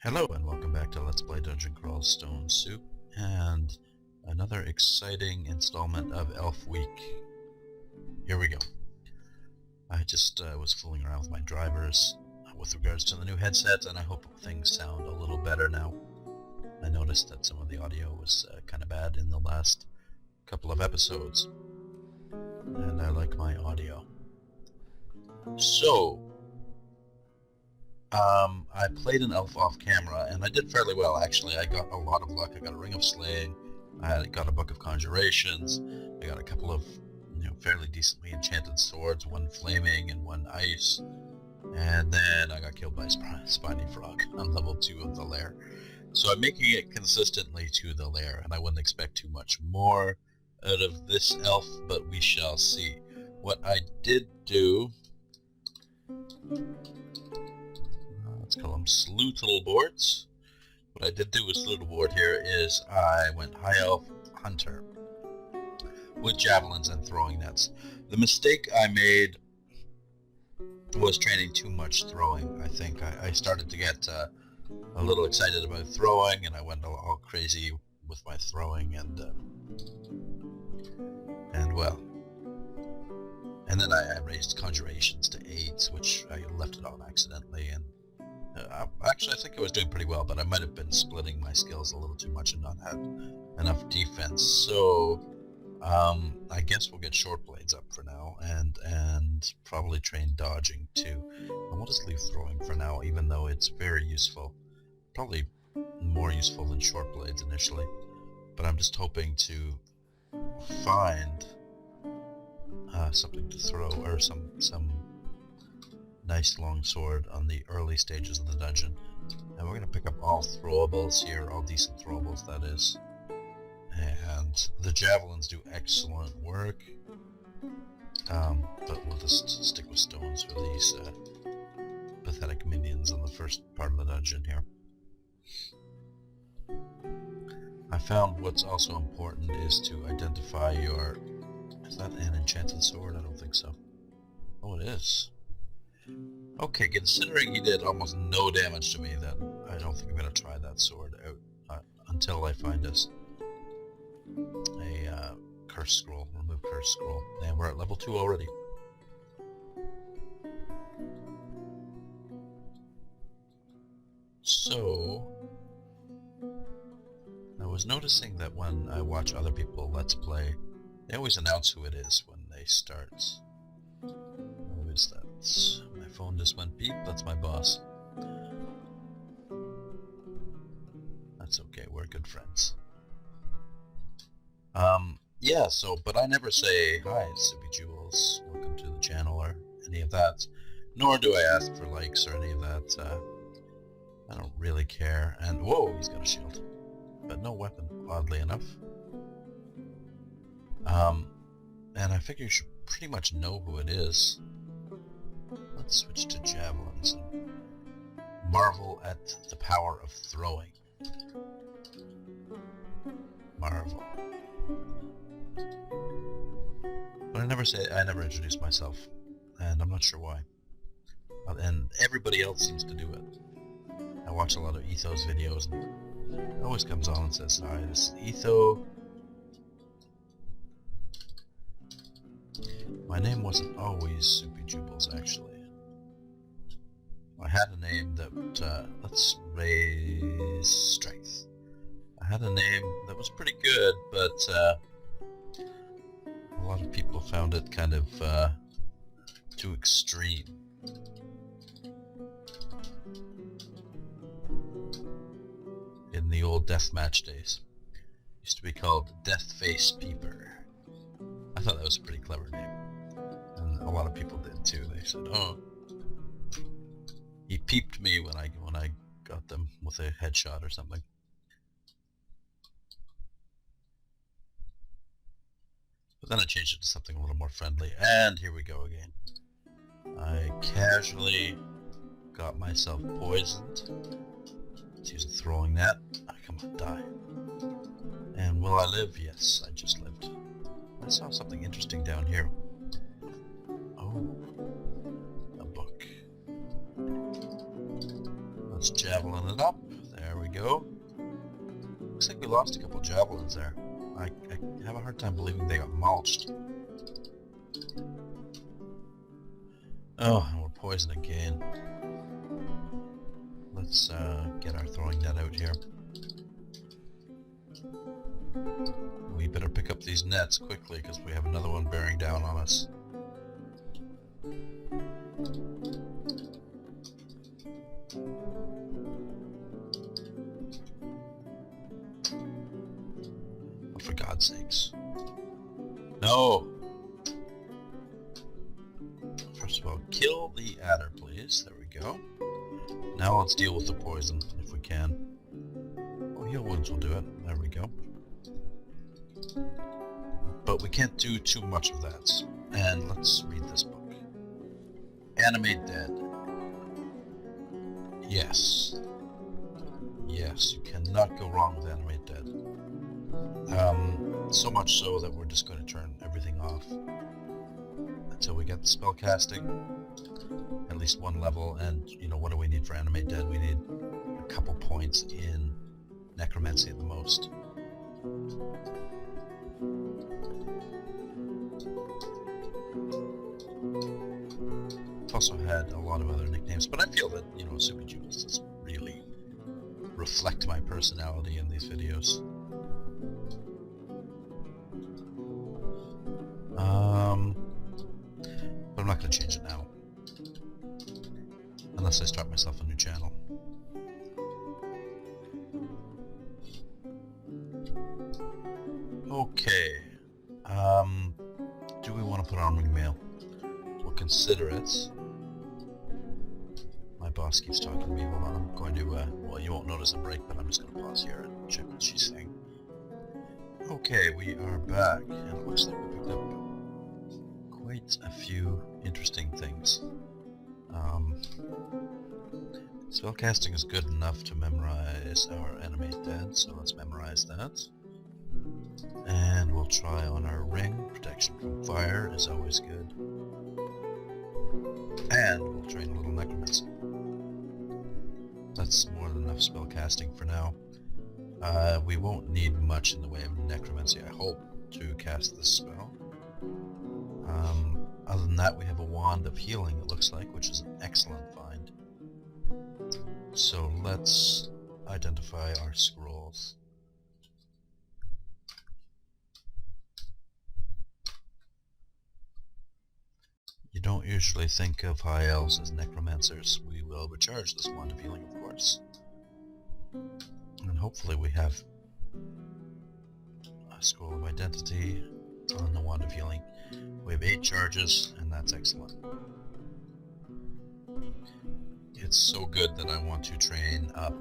Hello and welcome back to Let's Play Dungeon Crawl Stone Soup and another exciting installment of Elf Week. Here we go. I just was fooling around with my drivers with regards to the new headset, and I hope things sound a little better now. I noticed that some of the audio was kind of bad in the last couple of episodes, and I like my audio. So, I played an elf off camera, and I did fairly well, actually. I got a lot of luck. I got a Ring of Slaying, I got a Book of Conjurations, I got a couple of, fairly decently enchanted swords, one flaming and one ice, and then I got killed by a spiny frog on level 2 of the Lair. So I'm making it consistently to the Lair, and I wouldn't expect too much more out of this elf, but we shall see. What I did do... let's call them Slootlebort. What I did do with Slootlebort here is I went High Elf Hunter with javelins and throwing nets. The mistake I made was training too much throwing. I think I started to get a little excited about throwing, and I went all crazy with my throwing, and then I raised Conjurations to 8, which I left it on accidentally, and actually, I think I was doing pretty well, but I might have been splitting my skills a little too much and not had enough defense. So, I guess we'll get short blades up for now, and probably train dodging too. And we'll just leave throwing for now, even though it's very useful. Probably more useful than short blades initially. But I'm just hoping to find something to throw, or some nice long sword on the early stages of the dungeon. And we're going to pick up all throwables here, all decent throwables, that is. And the javelins do excellent work, but we'll just stick with stones for these pathetic minions in the first part of the dungeon here. I found what's also important is to identify your... Is that an enchanted sword? I don't think so. Oh, it is. Okay, considering he did almost no damage to me, then I don't think I'm going to try that sword out until I find a curse scroll, remove curse scroll. And we're at level 2 already. So, I was noticing that when I watch other people Let's Play, they always announce who it is when they start. Who is that? My phone just went beep. That's my boss. That's okay. We're good friends. Yeah, so, but I never say, hi, it's Zoopy Joobles, welcome to the channel, or any of that. Nor do I ask for likes or any of that. I don't really care. And, whoa, he's got a shield. But no weapon, oddly enough. And I figure you should pretty much know who it is. Let's switch to javelins and marvel at the power of throwing. Marvel. But I never introduce myself, and I'm not sure why. And everybody else seems to do it. I watch a lot of Ethos videos, and it always comes on and says, hi, this is Etho. My name wasn't always Zoopy Joobles, actually. I had a name that, let's raise strength. I had a name that was pretty good, but a lot of people found it kind of too extreme. In the old deathmatch days, it used to be called Deathface Peeper. I thought that was a pretty clever name, and a lot of people did too. They said, "Oh, he peeped me when I got them with a headshot or something." But then I changed it to something a little more friendly, and here we go again. I casually got myself poisoned. Let's use a throwing net. Come on, die. And will I live? Yes, I just lived. I saw something interesting down here. Oh, a book. Let's javelin it up. go. Looks like we lost a couple javelins there. I have a hard time believing they got mulched. Oh, and we're poisoned again. Let's get our throwing net out here. We better pick up these nets quickly because we have another one bearing down on us. Oh, for God's sakes. No! First of all, kill the adder, please. There we go. Now let's deal with the poison, if we can. Oh, heal wounds will do it. There we go. But we can't do too much of that. And let's read this book. Animate dead. Yes. Yes, you cannot go wrong with animate dead. So much so that we're just going to turn everything off until we get the spell casting. At least one level, and you know, what do we need for animate dead? We need a couple points in necromancy at the most. I've also had a lot of other nicknames, but I feel that, you know, Zoopy Joobles doesn't really reflect my personality in these videos. But I'm not going to change it now. Unless I start myself a new channel. Okay. Do we want to put on mail? We'll consider it. My boss keeps talking to me. Hold on. I'm going to, well, you won't notice a break, but I'm just going to pause here and check what she's saying. Okay, we are back. And it looks like we picked up quite a few interesting things. Spellcasting is good enough to memorize our animate dead, so let's memorize that. And we'll try on our ring. Protection from fire is always good. And we'll train a little necromancy. That's more than enough spellcasting for now. We won't need much in the way of necromancy, I hope, to cast this spell. Other than that, we have a wand of healing, it looks like, which is an excellent find. So let's identify our scrolls. You don't usually think of high elves as necromancers. We will recharge this wand of healing, of course. And hopefully we have a scroll of identity on the wand of healing. We have 8 charges, and that's excellent. It's so good that I want to train up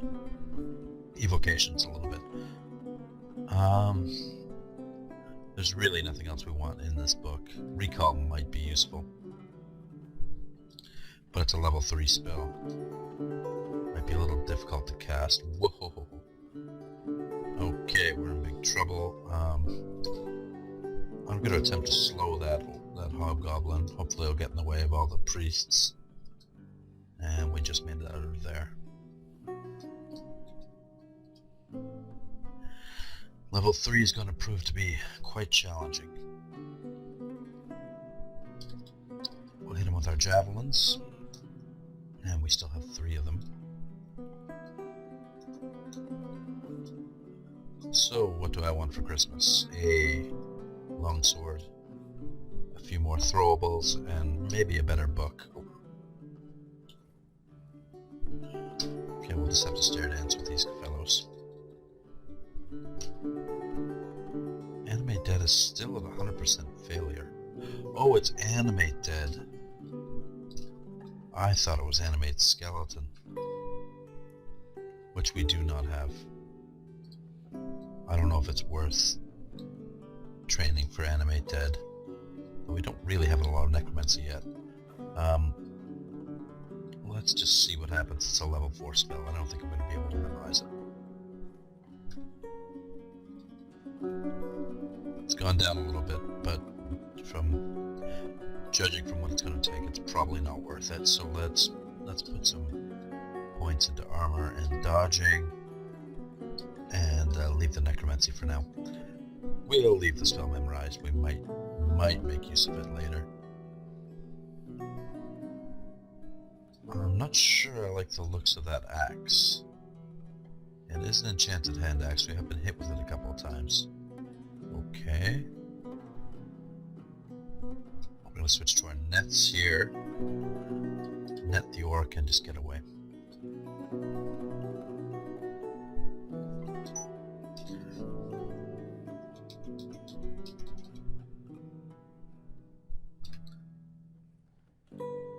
evocations a little bit. There's really nothing else we want in this book. Recall might be useful, but it's a level 3 spell. Might be a little difficult to cast. Whoa! Okay, we're in big trouble. I'm going to attempt to slow that hobgoblin. Hopefully it'll get in the way of all the priests. And we just made it out of there. Level 3 is going to prove to be quite challenging. We'll hit him with our javelins. And we still have 3 of them. So, what do I want for Christmas? A longsword, a few more throwables, and maybe a better book. Okay, we'll just have to stare dance with these fellows. Animate dead is still at 100% failure. Oh, it's animate dead. I thought it was animate skeleton, which we do not have. I don't know if it's worth training for animate dead, but we don't really have a lot of necromancy yet. Let's just see what happens. It's a level 4 spell. I don't think I'm going to be able to memorize it. It's gone down a little bit, but from judging from what it's going to take, it's probably not worth it. So let's put some points into armor and dodging. and leave the necromancy for now. We'll leave the spell memorized. We might make use of it later. I'm not sure I like the looks of that axe. It is an enchanted hand axe. We have been hit with it a couple of times. Okay. I'm going to switch to our nets here. Net the orc and just get away.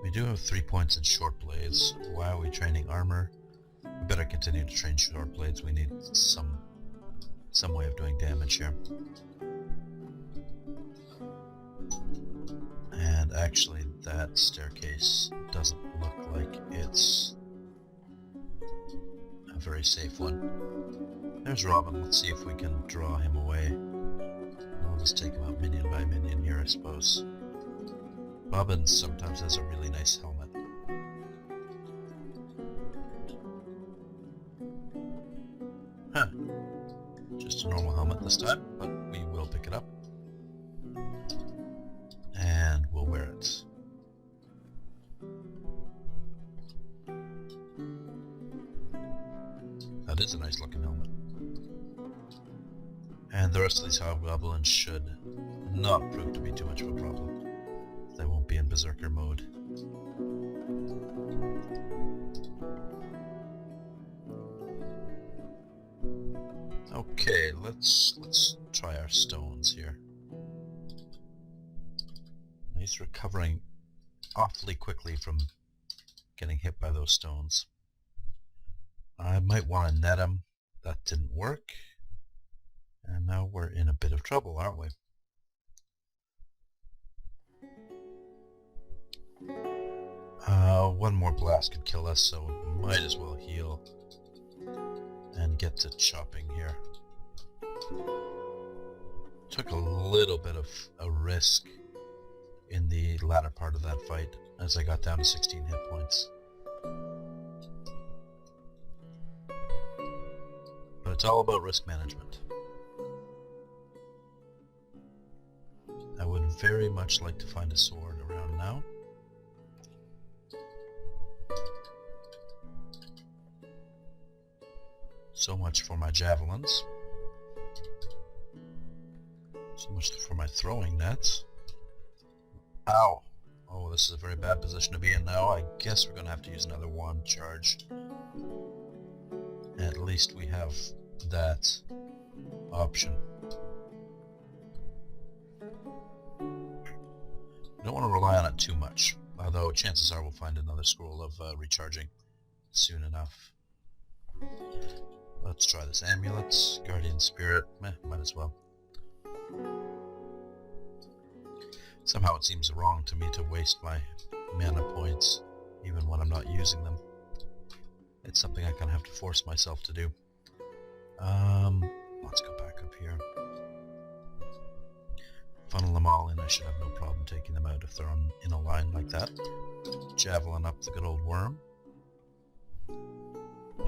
We do have 3 points in short blades. Why are we training armor? We better continue to train short blades. We need some way of doing damage here. And actually, that staircase doesn't look like it's a very safe one. There's Robin. Let's see if we can draw him away. We'll just take him out minion by minion here, I suppose. Robin sometimes has a really nice helmet. Huh. Just a normal helmet this time, but we will pick it up. And we'll wear it. That is a nice looking helmet. And the rest of these hobgoblins should not prove to be too much of a problem. They won't be in berserker mode. Okay, let's try our stones here. He's recovering awfully quickly from getting hit by those stones. I might want to net him. That didn't work. And now we're in a bit of trouble, aren't we? One more blast could kill us, so we might as well heal and get to chopping here. Took a little bit of a risk in the latter part of that fight as I got down to 16 hit points. But it's all about risk management. I would very much like to find a sword around now. So much for my javelins. So much for my throwing nets. Ow! Oh, this is a very bad position to be in now. I guess we're going to have to use another wand charge. At least we have that option. I don't want to rely on it too much, although chances are we'll find another scroll of recharging soon enough. Let's try this amulet. Guardian Spirit. Might as well. Somehow it seems wrong to me to waste my mana points, even when I'm not using them. It's something I kind of have to force myself to do. Let's go back up here. Funnel them all in. I should have no problem taking them out if they're in a line like that. Javelin up the good old worm.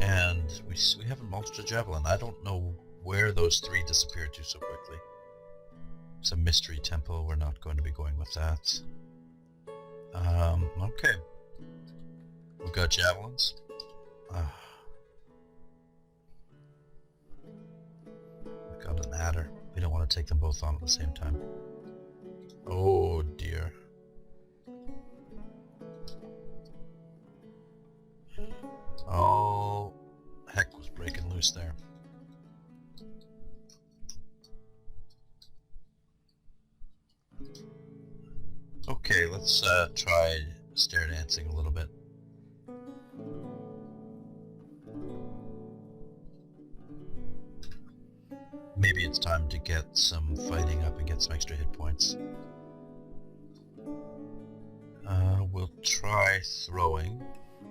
And we haven't mulched a javelin. I don't know where those three disappeared to so quickly. It's a mystery temple. We're not going to be going with that. Okay. We've got javelins. We've got an adder. We don't want to take them both on at the same time. Oh dear. Oh, heck was breaking loose there. Okay, let's try stair dancing a little bit. Maybe it's time to get some fighting up and get some extra hit points. We'll try throwing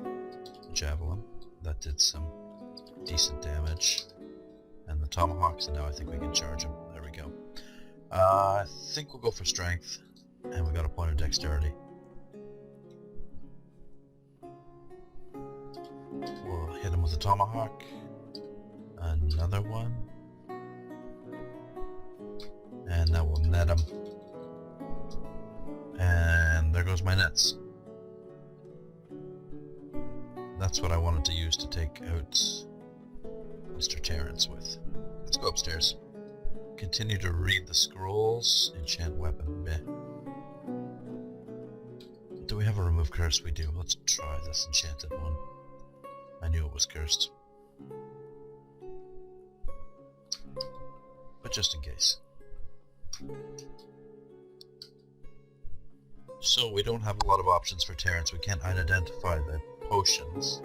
the javelin. That did some decent damage. And the tomahawks, and now I think we can charge them. There we go. I think we'll go for strength. And we got a point of dexterity. We'll hit him with a tomahawk. Another one. And that will net them. And there goes my nets. That's what I wanted to use to take out Mr. Terrence with. Let's go upstairs. Continue to read the scrolls. Enchant weapon. Meh. Do we have a remove curse? We do. Let's try this enchanted one. I knew it was cursed. But just in case. So we don't have a lot of options for Terrence. We can't identify the potions.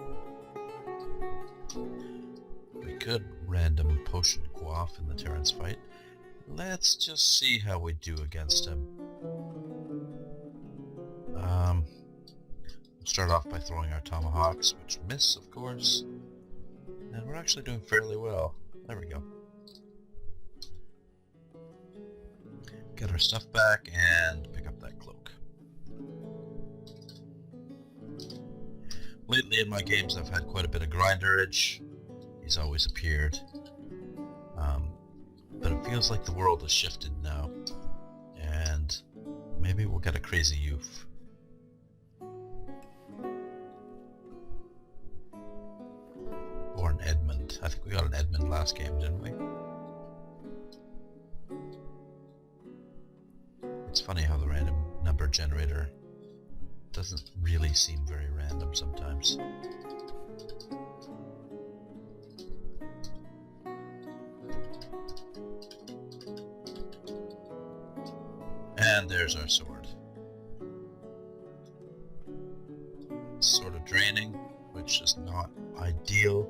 We could random potion quaff in the Terrence fight. Let's just see how we do against him. We'll start off by throwing our tomahawks, which miss, of course. And we're actually doing fairly well. There we go. Get our stuff back and pick up that cloak. Lately in my games I've had quite a bit of grinderage. He's always appeared. But it feels like the world has shifted now. And maybe we'll get a crazy youth. Or an Edmund. I think we got an Edmund last game, didn't we? It's funny how the random number generator doesn't really seem very random sometimes. And there's our sword. Sort of draining, which is not ideal.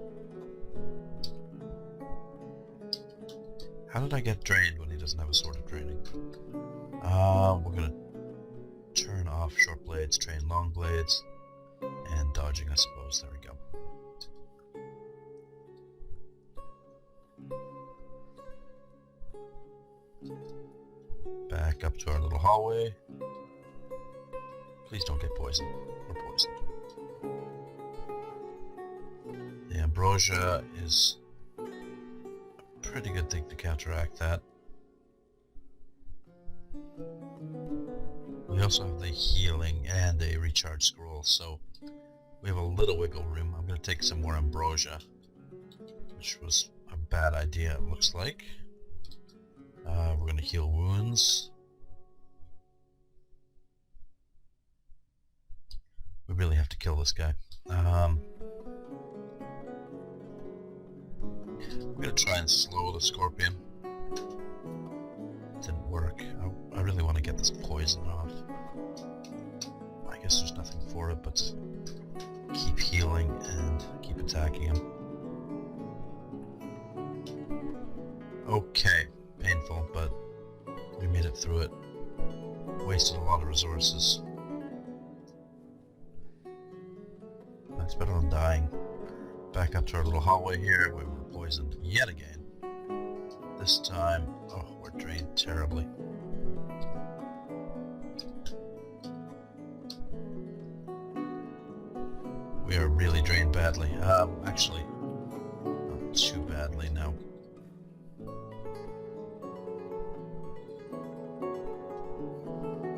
How did I get drained when he doesn't have a sword of draining? We're gonna turn off short blades, train long blades, and dodging, I suppose. There we go. Back up to our little hallway. Please don't get poisoned. We're poisoned. The ambrosia is a pretty good thing to counteract that. We also have the healing and a recharge scroll, so we have a little wiggle room. I'm going to take some more ambrosia, which was a bad idea, it looks like. We're going to heal wounds. We really have to kill this guy. I'm going to try and slow the scorpion. Didn't work. I really want to get this poison off. I guess there's nothing for it but keep healing and keep attacking him. Okay, painful, but we made it through it. Wasted a lot of resources. That's better than dying. Back up to our little hallway here. We were poisoned yet again. This time, oh, we're drained terribly. We are really drained badly. Actually, not too badly now.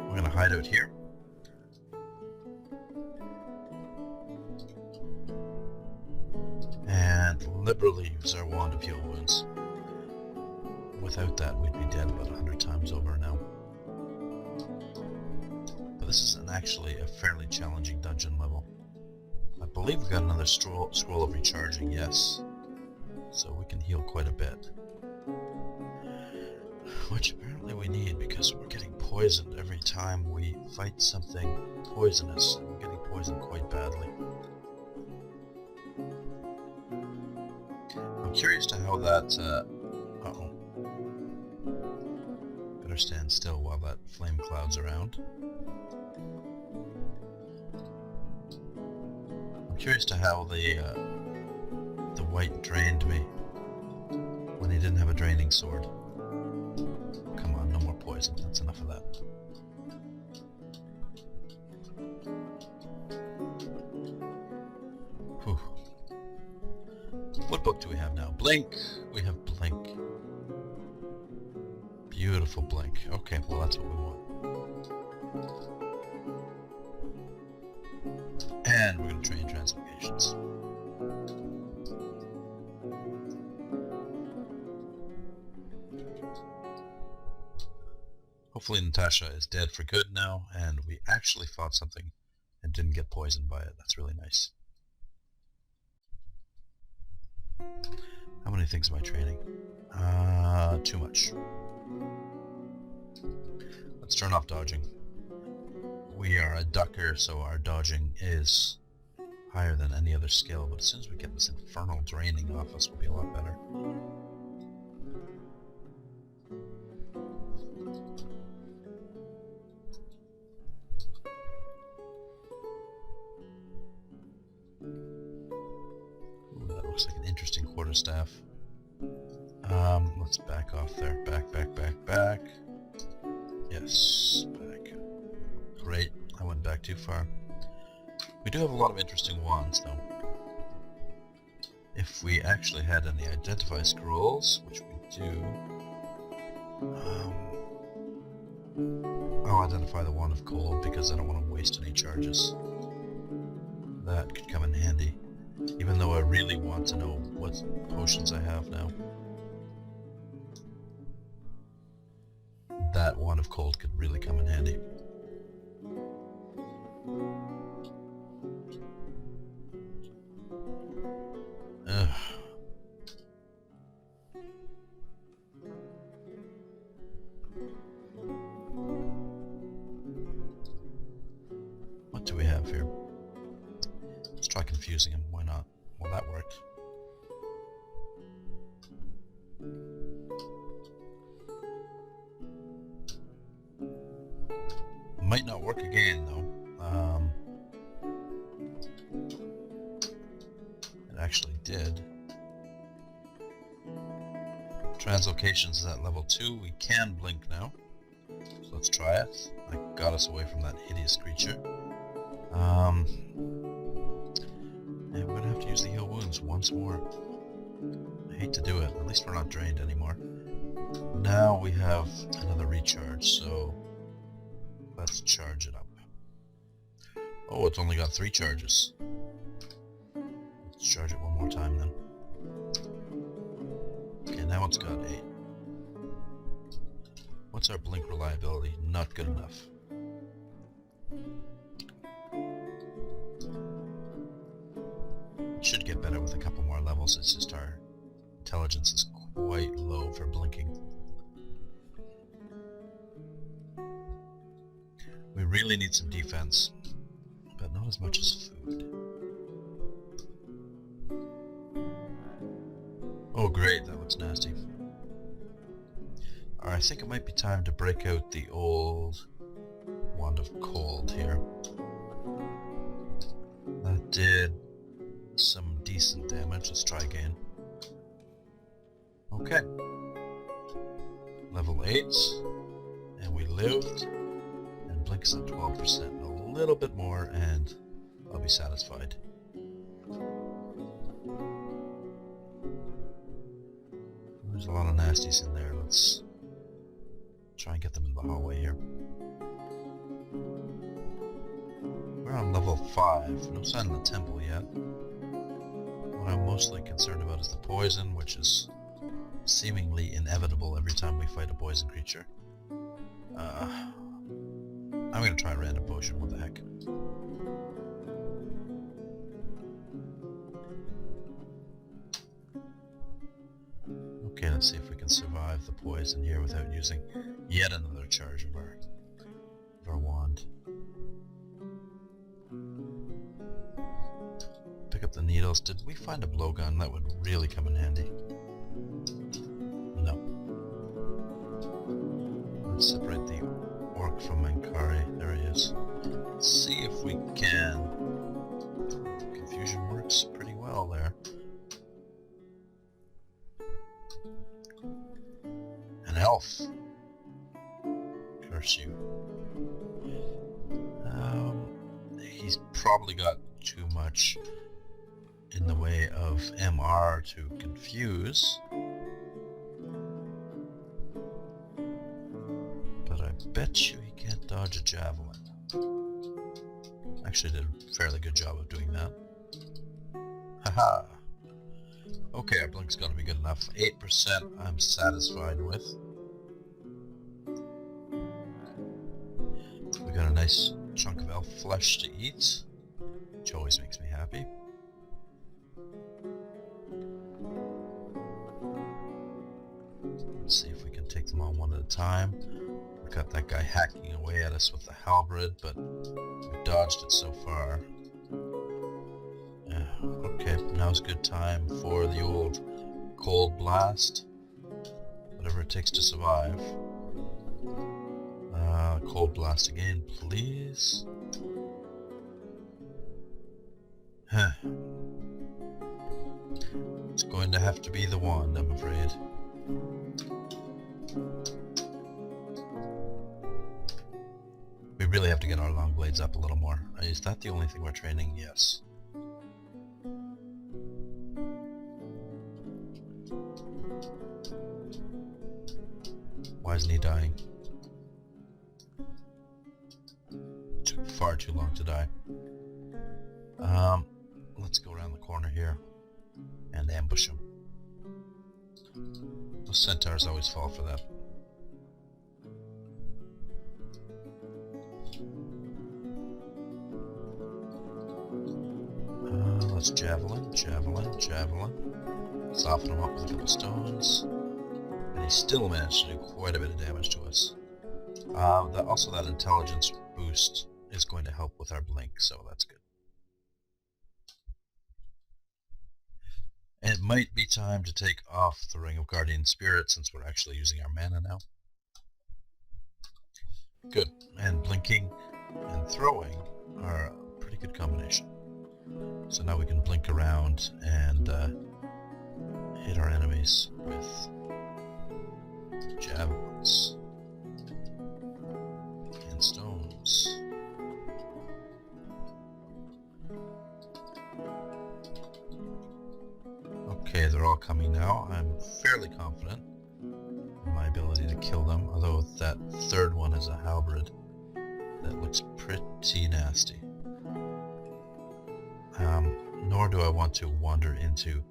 We're gonna hide out here. And liberally use our wand of heal wounds. Without that, we'd be dead about 100 times over now. But this is actually a fairly challenging dungeon level. I believe we got another scroll of recharging, yes. So we can heal quite a bit. Which apparently we need because we're getting poisoned every time we fight something poisonous. And we're getting poisoned quite badly. I'm curious to how that... uh-oh. Better stand still while that flame cloud's around. I'm curious to how the white drained me when he didn't have a draining sword. Come on, no more poison. That's enough of that. Whew. Would What book do we have now? Blink. We have Blink. Beautiful Blink. Okay, well that's what we want. And we're going to train translocations. Hopefully Natasha is dead for good now, and we actually fought something and didn't get poisoned by it. That's really nice. How many things am I training? Too much. Let's turn off dodging. We are a ducker, so our dodging is higher than any other skill, but as soon as we get this infernal draining off us, we'll be a lot better. Ooh, that looks like an interesting quarterstaff. Let's back off there. Back. Yes, back. Great, I went back too far. We do have a lot of interesting wands, though. If we actually had any identify scrolls, which we do, I'll identify the wand of cold because I don't want to waste any charges. That could come in handy, even though I really want to know what potions I have now. That wand of cold could really come in handy. What do we have here? Let's try confusing him. Why not? Well, that worked. Might not work again, though. It actually did. Translocations is at level 2. We can blink now. So let's try it. That got us away from that hideous creature. And we're going to have to use the heal wounds once more. I hate to do it. At least we're not drained anymore. Now we have another recharge, so let's charge it up. Oh, it's only got 3 charges. Let's charge it one more time then. Okay, now it's got 8. What's our blink reliability? Not good enough. It should get better with a couple more levels. It's just our intelligence is quite low for blinking. We really need some defense, but not as much as food. Oh great, that looks nasty. Alright, I think it might be time to break out the old wand of cold here. That did some decent damage. Let's try again. Okay. Level 8, and we lived. Blink's at 12%. A little bit more and I'll be satisfied. There's a lot of nasties in there. Let's try and get them in the hallway here. We're on level 5. No sign of the temple yet. What I'm mostly concerned about is the poison, which is seemingly inevitable every time we fight a poison creature. I'm going to try a random potion, what the heck. Okay, let's see if we can survive the poison here without using yet another charge of our wand. Pick up the needles. Did we find a blowgun? That would really come in handy. No. Let's separate the orc from Mankari. There he is. Let's see if we can. Confusion works pretty well there. An elf. Curse you. He's probably got too much in the way of MR to confuse. But I bet you he can't dodge a javelin. Actually did a fairly good job of doing that. Haha. Okay, our blink's gotta be good enough. 8% I'm satisfied with. We got a nice chunk of elf flesh to eat, which always makes me happy. Let's see if we can take them on one at a time. We've got that guy hacking away at us with the halberd, but we've dodged it so far. Okay, now's a good time for the old cold blast. Whatever it takes to survive. Cold blast again, please. It's going to have to be the wand, I'm afraid. We really have to get our long blades up a little more. Is that the only thing we're training? Yes. Why isn't he dying? It took far too long to die. Let's go around the corner here and ambush him. Those centaurs always fall for that. Let's javelin. Soften him up with a couple stones. And he still managed to do quite a bit of damage to us. Also that intelligence boost is going to help with our blink, so that's good. And it might be time to take off the Ring of Guardian Spirit since we're actually using our mana now. Good. And blinking and throwing are a pretty good combination. So now we can blink around and hit our enemies with javelins and stones. Okay, they're all coming now. I'm fairly confident in my ability to kill them, although that third one is a halberd that looks pretty nasty. Nor do I want to wander into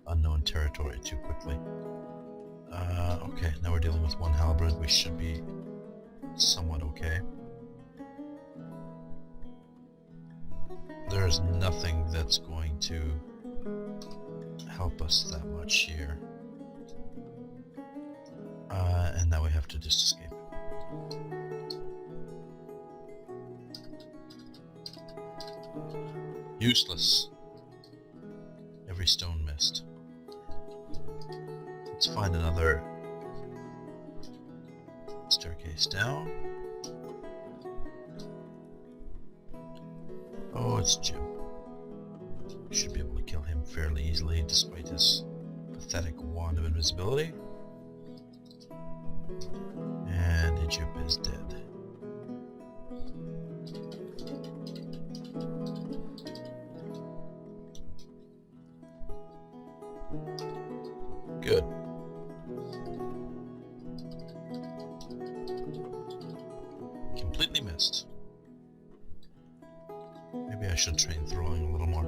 unknown territory too quickly. Okay, now we're dealing with one halberd. We should be somewhat okay. There's nothing that's going to help us that much here. And now we have to just escape. Useless. Every stone missed. Let's find another staircase down. Oh, it's Jim. We should be able to kill him fairly easily despite his pathetic wand of invisibility. And Jim is dead. Good. Completely missed. Maybe I should train throwing a little more.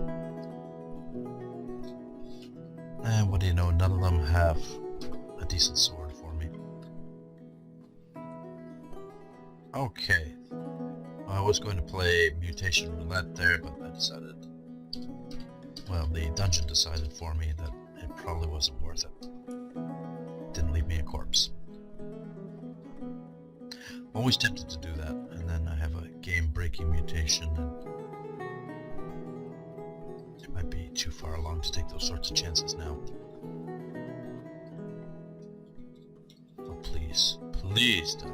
And what do you know, none of them have a decent sword for me. Okay. I was going to play Mutation Roulette there, but I decided... Well, the dungeon decided for me that it probably wasn't worth it. Didn't leave me a corpse. I'm always tempted to do that, and then I have a game-breaking mutation, and it might be too far along to take those sorts of chances now. Oh, please, please die.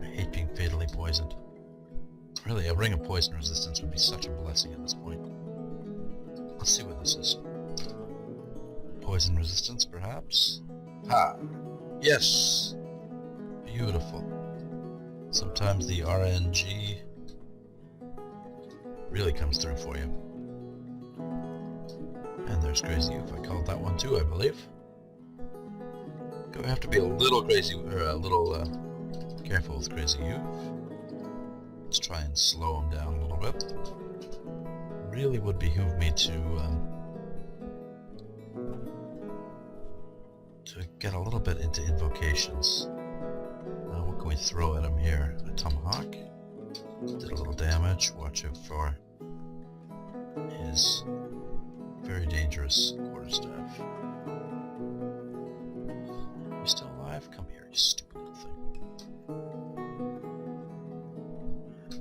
I hate being fatally poisoned. Really, a ring of poison resistance would be such a blessing at this point. Let's see what this is. Poison resistance, perhaps? Ha! Yes! Beautiful. Sometimes the RNG really comes through for you. And there's Crazy Youth. I called that one too, I believe. Gonna have to be a little crazy, or a little careful with Crazy Youth. Let's try and slow him down a little bit. Really would behoove me to get a little bit into invocations. What can we throw at him here? A tomahawk. Did a little damage. Watch out for his very dangerous quarterstaff. You still alive? Come here, you stupid little thing.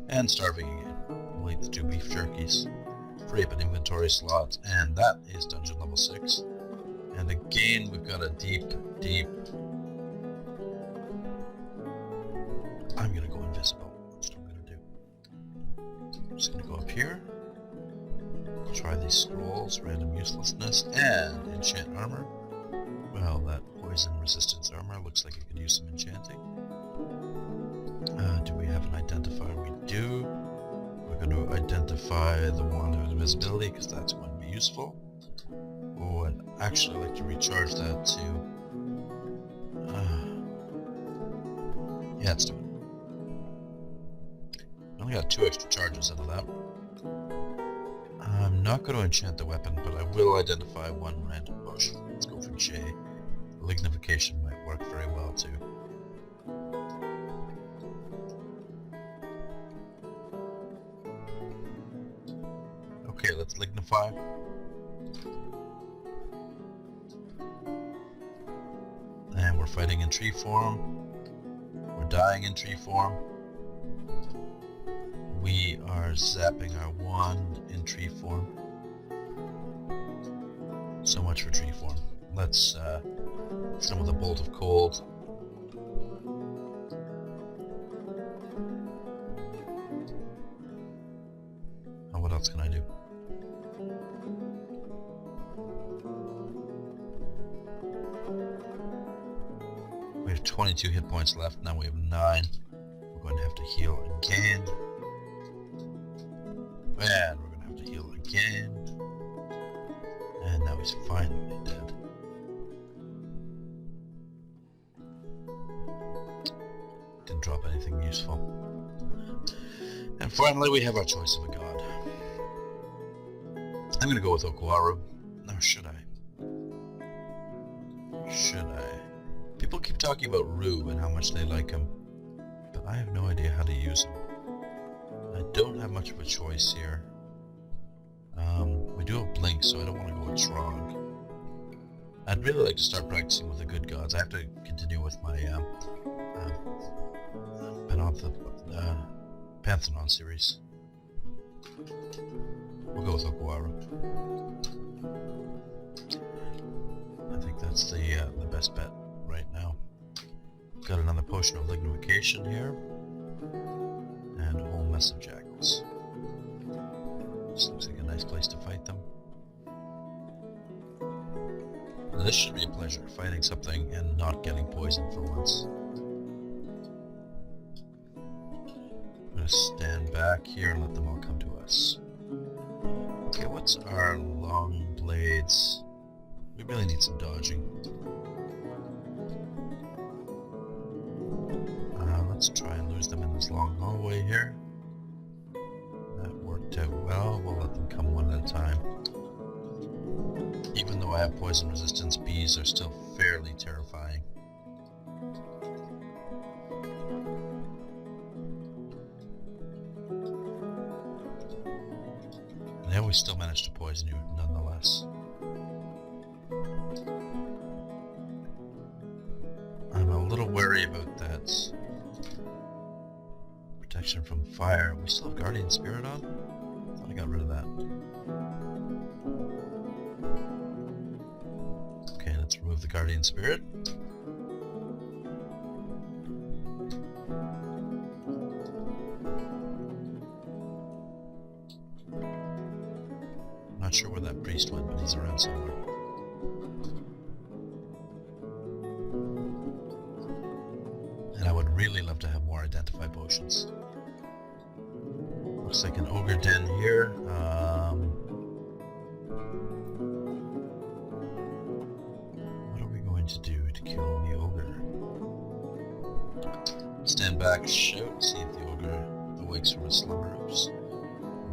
And starving again. We'll eat the 2 beef jerkies. Free up an inventory slot, and that is dungeon level 6. And again, we've got a deep... I'm gonna go invisible. That's what I'm gonna do. I'm just gonna go up here. Try these scrolls, random uselessness, and enchant armor. Well, that poison resistance armor looks like it could use some enchanting. Do we have an identifier? We do. We're going to identify the wand of invisibility because that's going to be useful. Oh, I'd actually like to recharge that too. Yeah, let's do it. I only got 2 extra charges out of that. I'm not going to enchant the weapon, but I will identify 1 random potion. Let's go for J. Lignification might work very well too. Okay, let's lignify. And we're fighting in tree form. We're dying in tree form. We are zapping our wand in tree form. So much for tree form. Let's hit him with a bolt of cold. And what else can I do? We have 22 hit points left. Now we have 9. We're going to have to heal again. And we're going to have to heal again. And now he's finally dead. Didn't drop anything useful. And finally we have our choice of a god. I'm going to go with Okwaru. Or should I? Should I? People keep talking about Rue and how much they like him. But I have no idea how to use him. I don't have much of a choice here. We do have Blink, so I don't want to go with Trog. I'd really like to start practicing with the good gods. I have to continue with my Pantheon series. We'll go with Okwaru. I think that's the best bet right now. Got another potion of lignification here. And a whole mess of jackals. This looks like a nice place to fight them. This should be a pleasure, fighting something and not getting poisoned for once. I'm going to stand back here and let them all come to us. Okay, what's our long blades? We really need some dodging. Let's try and lose them in this long hallway here. That worked out well. We'll let them come one at a time. Even though I have poison resistance, bees are still fairly terrifying. And they always still manage to poison you, nonetheless. I'm a little wary about that. Protection from fire. We still have Guardian Spirit on? I thought I got rid of that. Okay, let's remove the Guardian Spirit. I'm not sure where that priest went, but he's around somewhere. And I would really love to have more identify potions. looks like an ogre den here. What are we going to do to kill the ogre? Stand back, shout, see if the ogre awakes from his slumber. Oops.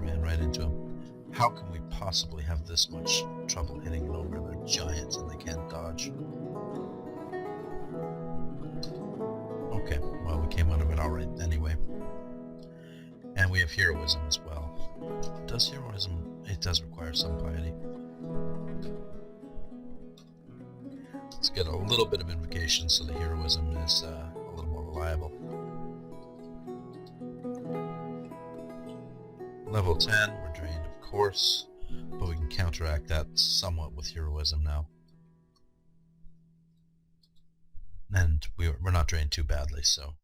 Ran right into him. How can we possibly have this much trouble hitting an ogre? They're giants and they can't dodge. Okay, well, we came out of it alright anyway. And we have heroism as well. Does heroism... It does require some piety. Let's get a little bit of invocation so the heroism is a little more reliable. Level 10, we're drained of course, but we can counteract that somewhat with heroism now. And we're not drained too badly, so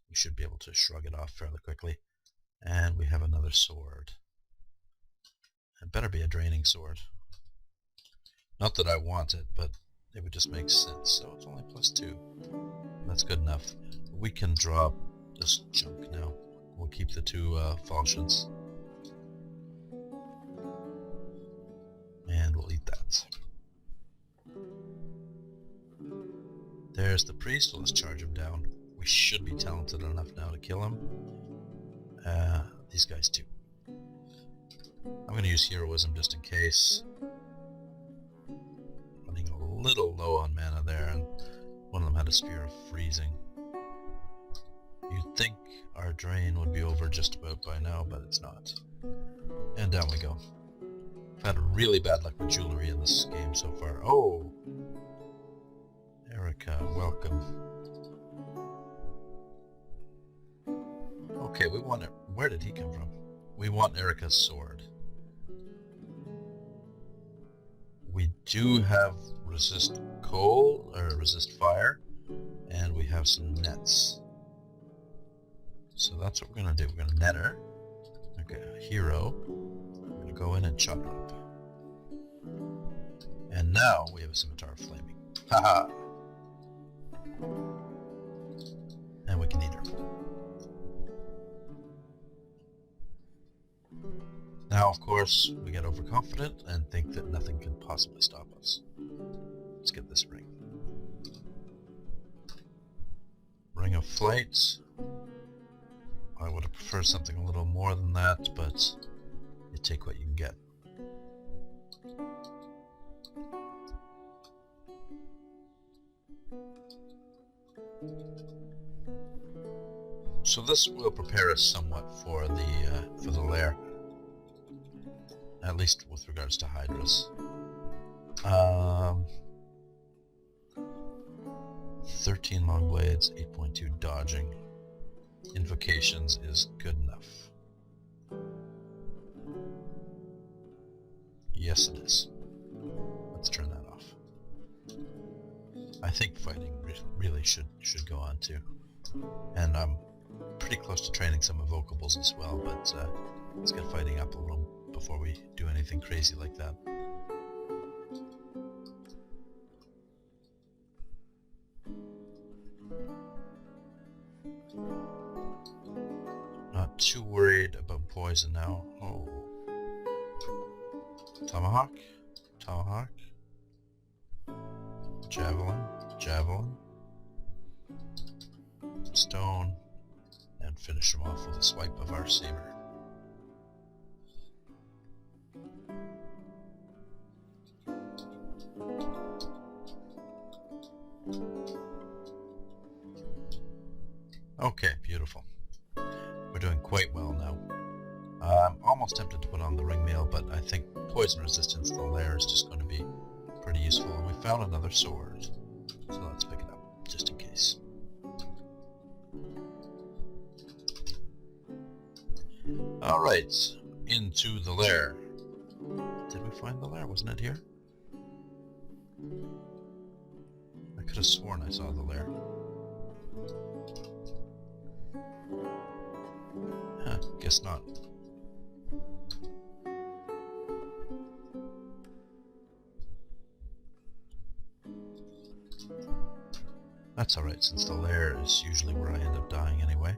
we should be able to shrug it off fairly quickly. And we have another sword. It better be a draining sword. Not that I want it, but it would just make sense. So it's only +2. That's good enough. We can drop this junk now. We'll keep the 2 falchions. And we'll eat that. There's the priest. Let's charge him down. We should be talented enough now to kill him. These guys too. I'm going to use heroism just in case. Running a little low on mana there, and one of them had a spear of freezing. You'd think our drain would be over just about by now, but it's not. And down we go. I've had really bad luck with jewelry in this game so far. Oh! Erica, welcome. Okay, we want it. Where did he come from? We want Erica's sword. We do have resist coal, or resist fire, and we have some nets. So that's what we're going to do. We're going to net her. Okay, a hero. We're going to go in and chop her up. And now we have a scimitar of flaming. Haha! And we can eat her. Now, of course, we get overconfident and think that nothing can possibly stop us. Let's get this ring. Ring of Flight. I would have preferred something a little more than that, but you take what you can get. So this will prepare us somewhat for the lair, at least with regards to hydras. 13 long blades, 8.2 dodging. Invocations is good enough. Yes, it is. Let's turn that off. I think fighting really should go on too. And I'm pretty close to training some evocables as well, but let's get fighting up a little before we do anything crazy like that. Not too worried about poison now. Oh. Tomahawk. Tomahawk. Javelin. Javelin. Stone. And finish him off with a swipe of our saber. Okay, beautiful. We're doing quite well now. I'm almost tempted to put on the ring mail, but I think poison resistance to the Lair is just going to be pretty useful. And we found another sword, so let's pick it up, just in case. Alright, into the Lair. Did we find the Lair? Wasn't it here? I could have sworn I saw the Lair. Huh, guess not. That's alright, since the Lair is usually where I end up dying anyway.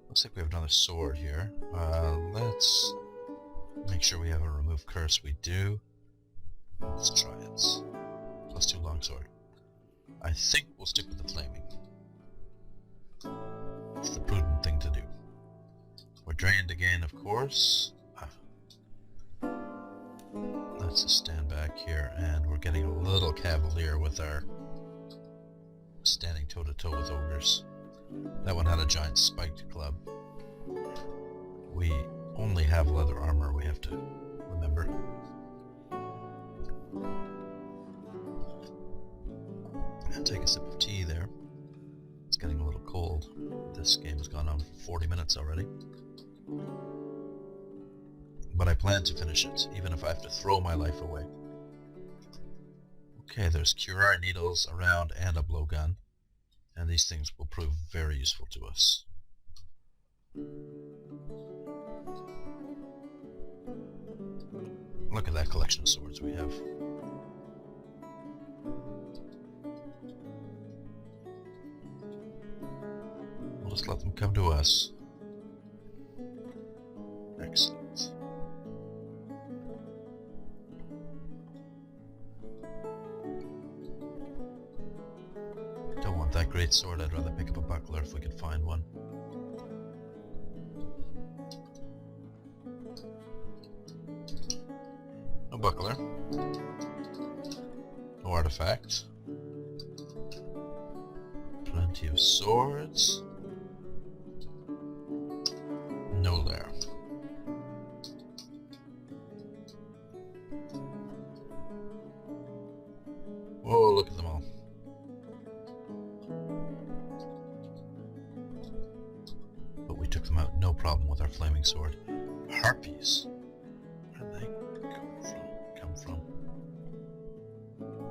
Looks like we have another sword here. Let's make sure we have a remove curse. We do. Let's try it. +2 longsword. I think we'll stick with the flaming. It's the prudent thing to do. We're drained again, of course. Let's just stand back here, and we're getting a little cavalier with our standing toe-to-toe with ogres. That one had a giant spiked club. We only have leather armor, we have to remember. And take a sip of tea there. It's getting a little cold. This game has gone on for 40 minutes already. But I plan to finish it, even if I have to throw my life away. Okay, there's curare needles around and a blowgun. And these things will prove very useful to us. Look at that collection of swords we have. We'll just let them come to us. Excellent. Don't want that great sword, I'd rather pick up a buckler if we could find one. No buckler. No artifact. Plenty of swords. No lair. Whoa, look at them all. But we took them out no problem with our flaming sword. Harpies. Where did they come from?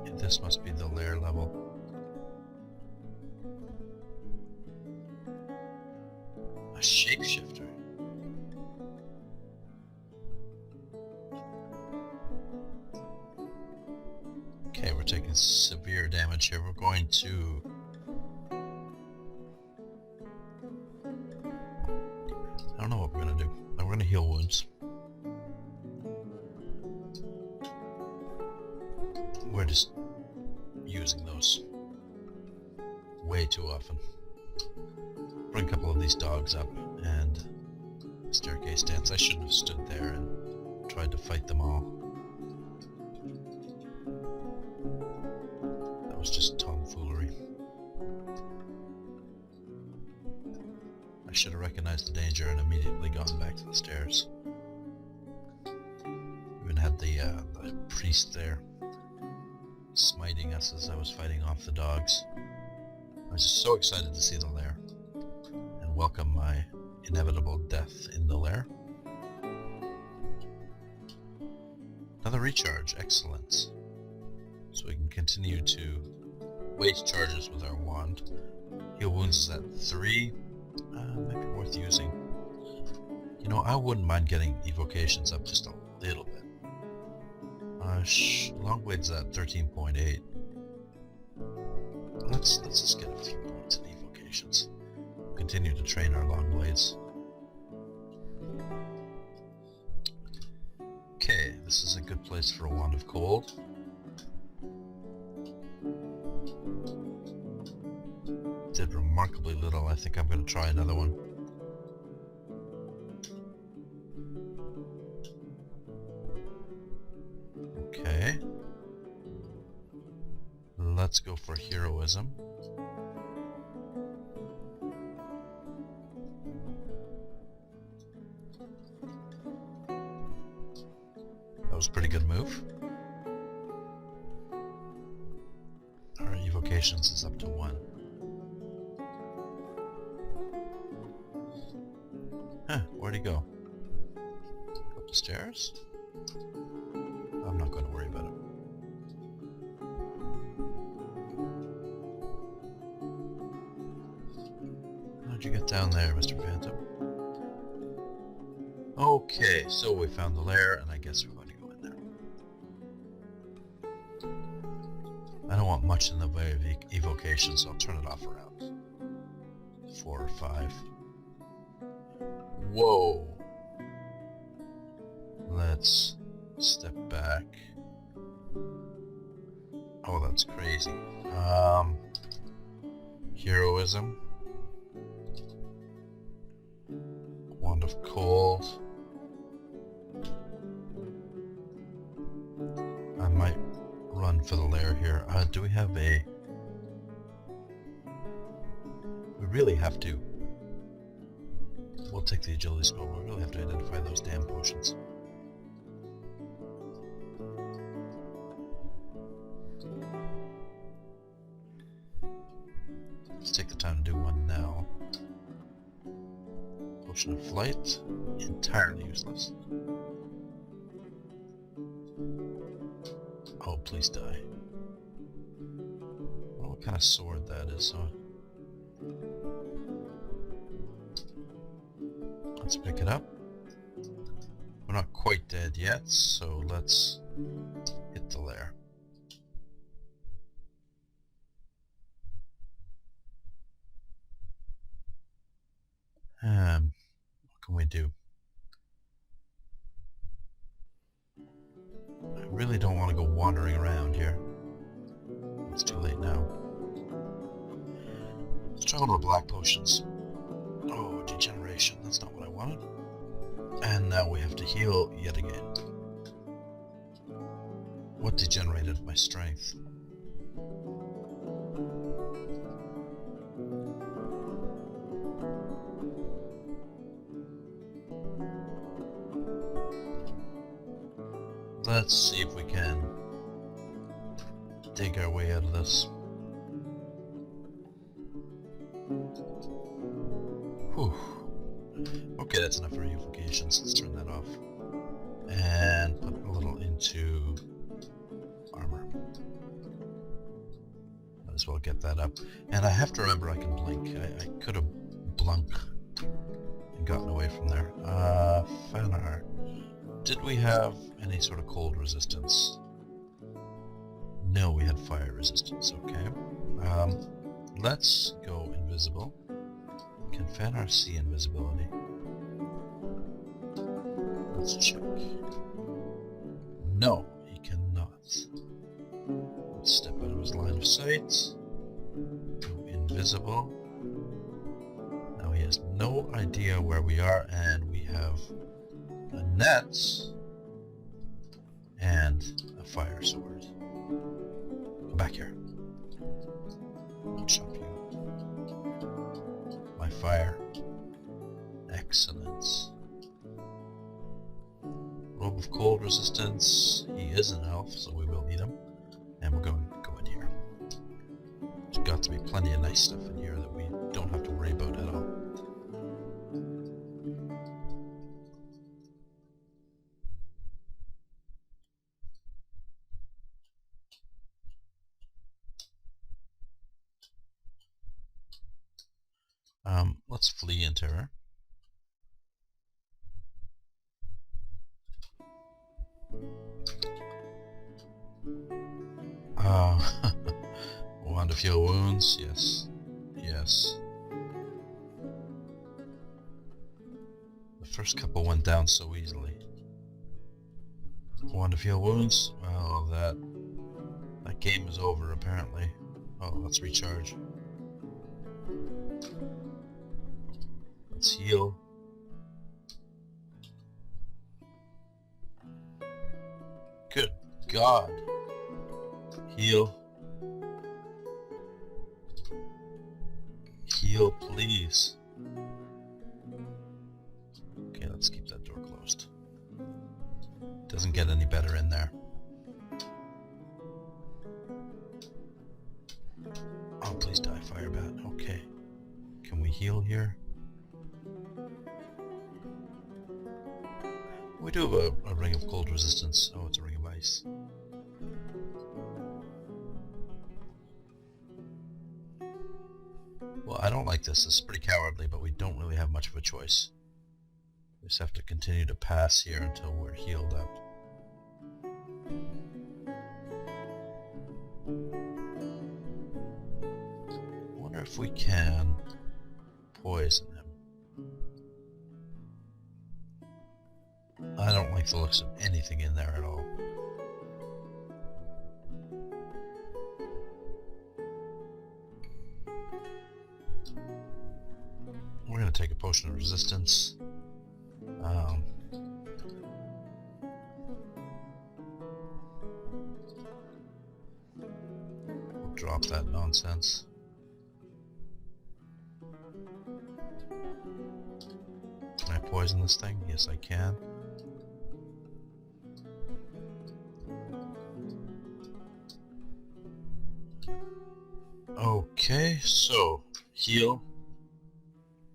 Yeah, this must be the lair level. A shapeshifter. Okay, we're taking severe damage here. We're going to... I don't know what we're going to do. We're going to heal wounds. We're just using those way too often. Bring a couple of these dogs up and staircase dance. I shouldn't have stood there and tried to fight them all. That was just tomfoolery. I should have recognized the danger and immediately gone back to the stairs. Even had the priest there smiting us as I was fighting off the dogs. I was just so excited to see the lair and welcome my inevitable death in the lair. Another recharge, excellent. So we can continue to waste charges with our wand. Heal wounds is at 3. Might be worth using. You know, I wouldn't mind getting evocations up just a little bit. Longblade's at 13.8. Let's just get a few points in evocations. Continue to train our longblades. Okay, this is a good place for a wand of cold. Did remarkably little. I think I'm going to try another one. Okay. Let's go for heroism. That was a pretty good move. Our evocations is up to 1. Huh, where'd he go? Up the stairs? I'm not going to worry about it. How'd you get down there, Mr. Phantom? Okay, so we found the lair, and I guess we're going to go in there. I don't want much in the way of evocation, so I'll turn it off around 4 or 5. Whoa. Let's step back. Oh, that's crazy. Heroism. Wand of Cold. I might run for the lair here. Do we have a... We really have to. We'll take the agility scroll, but we really have to identify those damn potions. Let's take the time to do one now. Potion of Flight, entirely useless. Oh, please die. I don't know what kind of sword that is, so... Let's pick it up. We're not quite dead yet, so let's hit the lair. What can we do? I really don't want to go wandering around here. It's too late now. Let's try one of the black potions. Oh, degeneration. That's not what I wanted. And now we have to heal yet again. What degenerated my strength? Let's see if we can dig our way out of this. Whew. Okay, that's enough for evocations. Let's turn that off. And put a little into armor. Might as well get that up. And I have to remember I can blink. I could have blunked and gotten away from there. Fanar. Did we have any sort of cold resistance? No, we had fire resistance, okay. Let's go invisible. Can Fanar see invisibility? Let's check. No, he cannot. Let's step out of his line of sight. Go invisible. Now he has no idea where we are, and we have a net and a fire sword. Come back here. I'll chop you. My fire. Excellent. Robe of cold resistance. He is an elf, so we will need him. And we're going to go in here. There's got to be plenty of nice stuff in here that we don't have to worry about at all. Let's flee in terror. Wand of heal wounds, yes. Yes. The first couple went down so easily. Wand of heal wounds, well, that game is over apparently. Oh, let's recharge. Let's heal. Good God. Heal. Heal, please. Okay, let's keep that door closed. Doesn't get any better in there. Oh, please die, Firebat. Okay. Can we heal here? We do have a ring of cold resistance. Oh, it's a ring of ice. Well, I don't like this. This is pretty cowardly, but we don't really have much of a choice. We just have to continue to pass here until we're healed up. I wonder if we can poison him. like the looks of anything in there at all. We're going to take a potion of resistance. We'll drop that nonsense. Can I poison this thing? Yes, I can. Okay, so heal.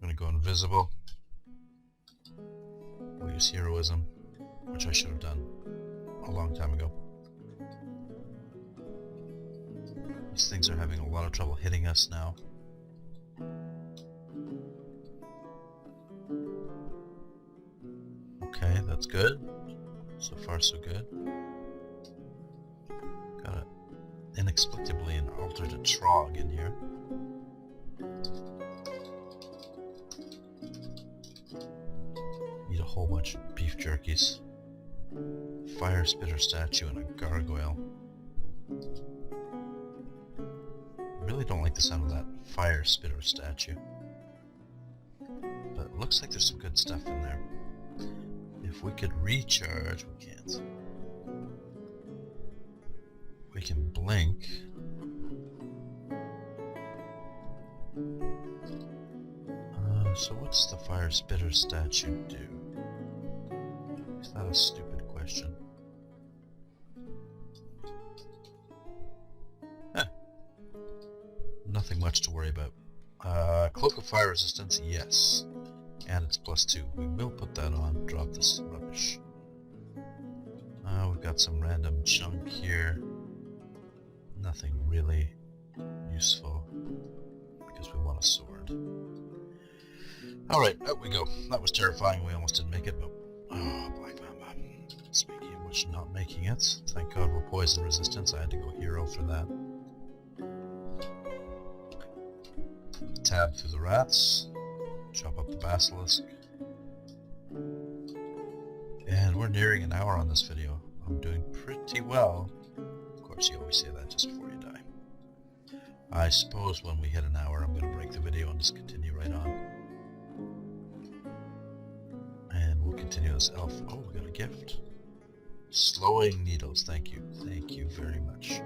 I'm gonna go invisible. We'll use heroism, which I should have done a long time ago. These things are having a lot of trouble hitting us now. Okay, that's good. So far, so good. Got inexplicably an altered trog in here. Need a whole bunch of beef jerkies. Fire spitter statue and a gargoyle. Really don't like the sound of that fire spitter statue. But it looks like there's some good stuff in there. If we could recharge, we can't. We can blink. So what's the fire spitter statue do? Is that a stupid question? Nothing much to worry about. Cloak of fire resistance, yes. And it's +2. We will put that on. Drop this rubbish. We've got some random junk here. Nothing really useful. Because we want a sword. Alright, out we go. That was terrifying. We almost didn't make it, but... Oh, Black Mamba. Speaking of which, not making it. Thank God we're poison resistance. I had to go hero for that. Tab through the rats. Chop up the basilisk. And we're nearing an hour on this video. I'm doing pretty well. Of course, you always say that just before you die. I suppose when we hit an hour, I'm going to break the video and just continue right on. And we'll continue this elf. Oh, we got a gift. Slowing needles. Thank you. Thank you very much.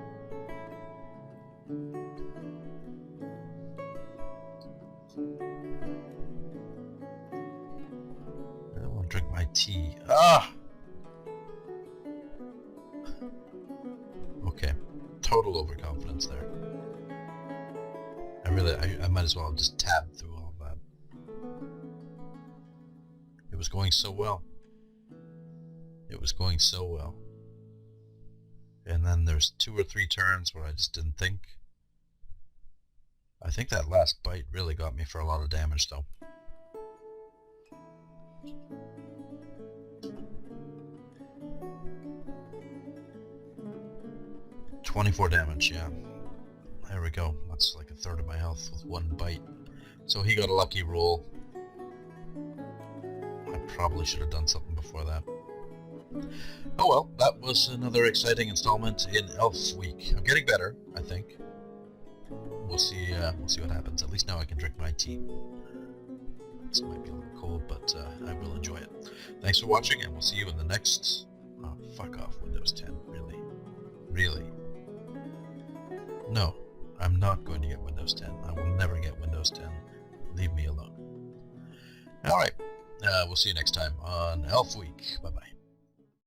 I don't want to drink my tea. Ah! Okay. Total overconfidence there. I might as well have just tabbed through all of that. It was going so well. It was going so well. And then there's 2 or 3 turns where I just didn't think. I think that last bite really got me for a lot of damage though. $24 damage, yeah. There we go. That's like 1/3 of my health with 1 bite. So he got a lucky roll. I probably should have done something before that. Oh well, that was another exciting installment in Elf Week. I'm getting better, I think. We'll see what happens. At least now I can drink my tea. This might be a little cold, but I will enjoy it. Thanks for watching, and we'll see you in the next... Oh, fuck off, Windows 10. Really? Really? No, I'm not going to get Windows 10. I will never get Windows 10. Leave me alone. Alright, we'll see you next time on Elf Week. Bye-bye.